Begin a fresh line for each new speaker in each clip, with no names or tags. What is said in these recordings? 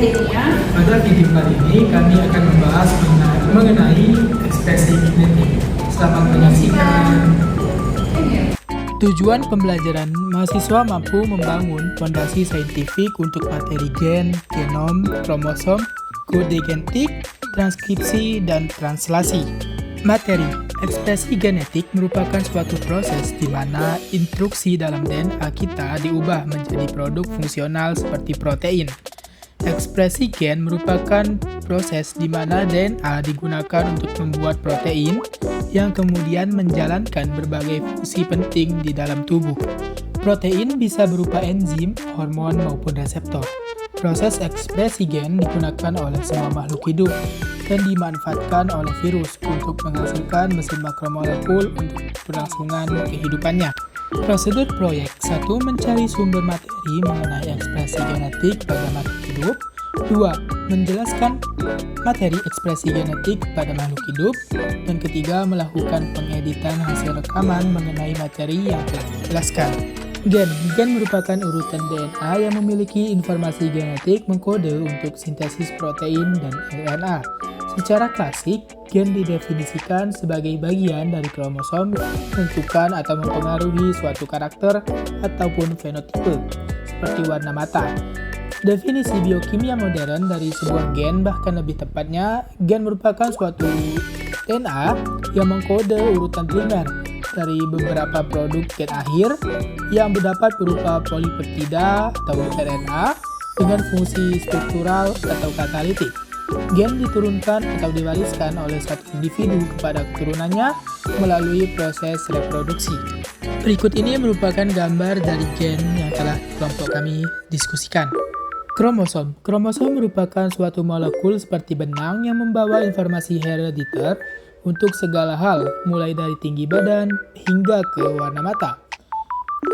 videonya.
Pada video kali ini kami akan membahas mengenai ekspresi kinetik. Selamat menyaksikan.
Tujuan pembelajaran mahasiswa mampu membangun fondasi saintifik untuk materi gen, genom, kromosom, kode genetik, transkripsi, dan translasi. Materi ekspresi genetik merupakan suatu proses di mana instruksi dalam DNA kita diubah menjadi produk fungsional seperti protein. Ekspresi gen merupakan proses di mana DNA digunakan untuk membuat protein yang kemudian menjalankan berbagai fungsi penting di dalam tubuh. Protein bisa berupa enzim, hormon, maupun reseptor. Proses ekspresi gen digunakan oleh semua makhluk hidup dan dimanfaatkan oleh virus untuk menghasilkan mesin makromolekul untuk berlangsungan kehidupannya. Prosedur proyek 1. Mencari sumber materi mengenai ekspresi genetik pada makhluk hidup. 2. Menjelaskan materi ekspresi genetik pada makhluk hidup. Dan ketiga, melakukan pengeditan hasil rekaman mengenai materi yang telah dijelaskan. Gen merupakan urutan DNA yang memiliki informasi genetik mengkode untuk sintesis protein dan RNA. Secara klasik, gen didefinisikan sebagai bagian dari kromosom yang menentukan atau mempengaruhi suatu karakter ataupun fenotipe, seperti warna mata. Definisi biokimia modern dari sebuah gen, bahkan lebih tepatnya, gen merupakan suatu DNA yang mengkode urutan primer dari beberapa produk gen akhir yang dapat berupa polipeptida atau RNA dengan fungsi struktural atau katalitik. Gen diturunkan atau diwariskan oleh satu individu kepada keturunannya melalui proses reproduksi. Berikut ini merupakan gambar dari gen yang telah kelompok kami diskusikan. Kromosom. Kromosom merupakan suatu molekul seperti benang yang membawa informasi herediter untuk segala hal, mulai dari tinggi badan hingga ke warna mata.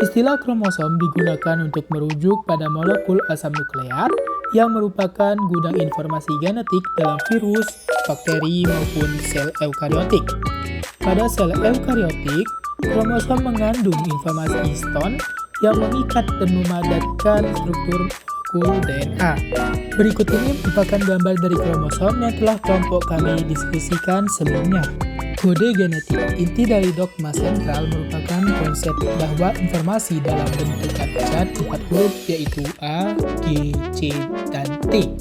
Istilah kromosom digunakan untuk merujuk pada molekul asam nukleat yang merupakan gudang informasi genetik dalam virus, bakteri, maupun sel eukariotik. Pada sel eukariotik, kromosom mengandung informasi histon yang mengikat dan memadatkan struktur molekul DNA. Berikut ini merupakan gambar dari kromosom yang telah kelompok kami diskusikan sebelumnya. Kode genetik. Inti dari dogma sentral merupakan konsep bahwa informasi dalam bentuk abjad 4 huruf yaitu A, G, C, dan T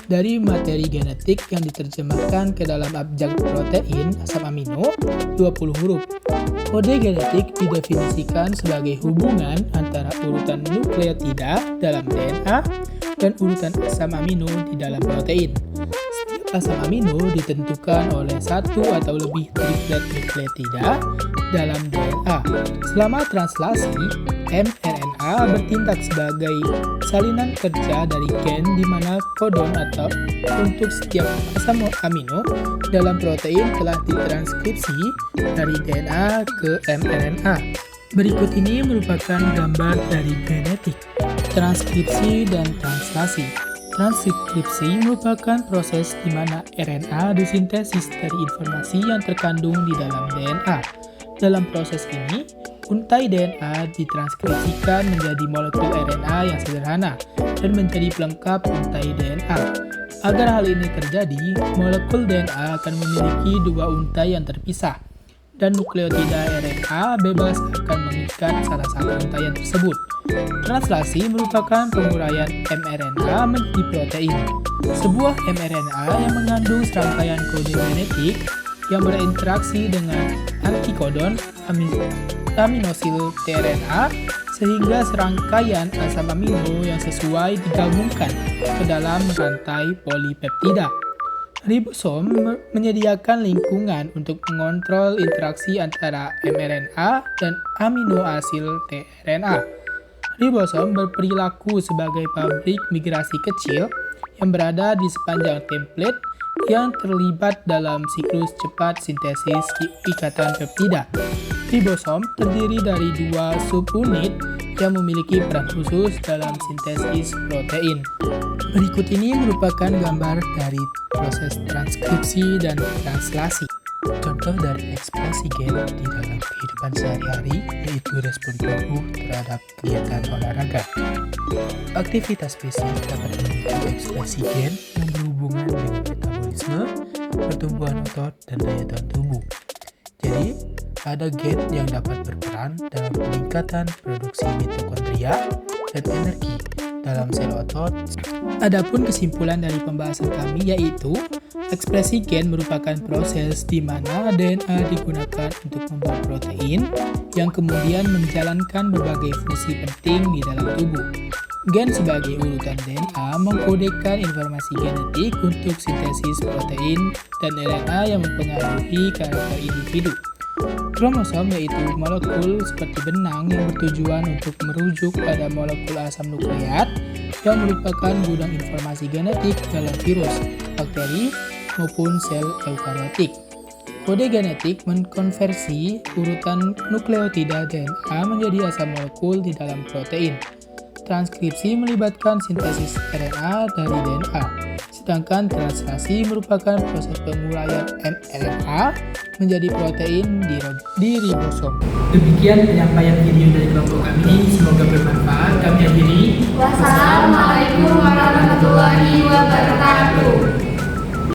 dari materi genetik yang diterjemahkan ke dalam abjad protein asam amino 20 huruf. Kode genetik didefinisikan sebagai hubungan antara urutan nukleotida dalam DNA dan urutan asam amino di dalam protein. Asam amino ditentukan oleh satu atau lebih triplet nukleotida dalam DNA. Selama translasi, mRNA bertindak sebagai salinan kerja dari gen di mana kodon atau untuk setiap asam amino dalam protein telah ditranskripsi dari DNA ke mRNA. Berikut ini merupakan gambar dari genetik, transkripsi, dan translasi. Transkripsi merupakan proses di mana RNA disintesis dari informasi yang terkandung di dalam DNA. Dalam proses ini, untai DNA ditranskripsikan menjadi molekul RNA yang sederhana dan menjadi pelengkap untai DNA. Agar hal ini terjadi, molekul DNA akan memiliki dua untai yang terpisah, dan nukleotida RNA bebas akan mengikat salah satu untaian tersebut. Translasi merupakan penguraian mRNA menjadi protein. Sebuah mRNA yang mengandung serangkaian kode genetik yang berinteraksi dengan antikodon aminosil tRNA sehingga serangkaian asam amino yang sesuai digabungkan ke dalam rantai polipeptida. Ribosom menyediakan lingkungan untuk mengontrol interaksi antara mRNA dan aminoasil tRNA. Ribosom berperilaku sebagai pabrik migrasi kecil yang berada di sepanjang template yang terlibat dalam siklus cepat sintesis ikatan peptida. Ribosom terdiri dari dua subunit yang memiliki peran khusus dalam sintesis protein. Berikut ini merupakan gambar dari proses transkripsi dan translasi. Contoh Contoh dari ekspresi gen di dalam kehidupan sehari-hari yaitu respon tubuh terhadap kegiatan olahraga. Aktivitas fisik dapat memicu ekspresi gen yang berhubungan dengan metabolisme, pertumbuhan otot, dan daya tahan tubuh. Jadi, ada gen yang dapat berperan dalam peningkatan produksi mitokondria dan energi dalam sel otot. Adapun kesimpulan dari pembahasan kami yaitu ekspresi gen merupakan proses di mana DNA digunakan untuk membuat protein yang kemudian menjalankan berbagai fungsi penting di dalam tubuh. Gen sebagai urutan DNA mengkodekan informasi genetik untuk sintesis protein dan RNA yang mempengaruhi karakter individu. Kromosom yaitu molekul seperti benang yang bertujuan untuk merujuk pada molekul asam nukleat yang merupakan gudang informasi genetik dalam virus, bakteri, maupun sel eukariotik. Kode genetik mengkonversi urutan nukleotida DNA menjadi asam molekul di dalam protein. Transkripsi melibatkan sintesis RNA dari DNA, sedangkan translasi merupakan proses penguraian mRNA menjadi protein di ribosom.
Demikian penyampaian video dari kelompok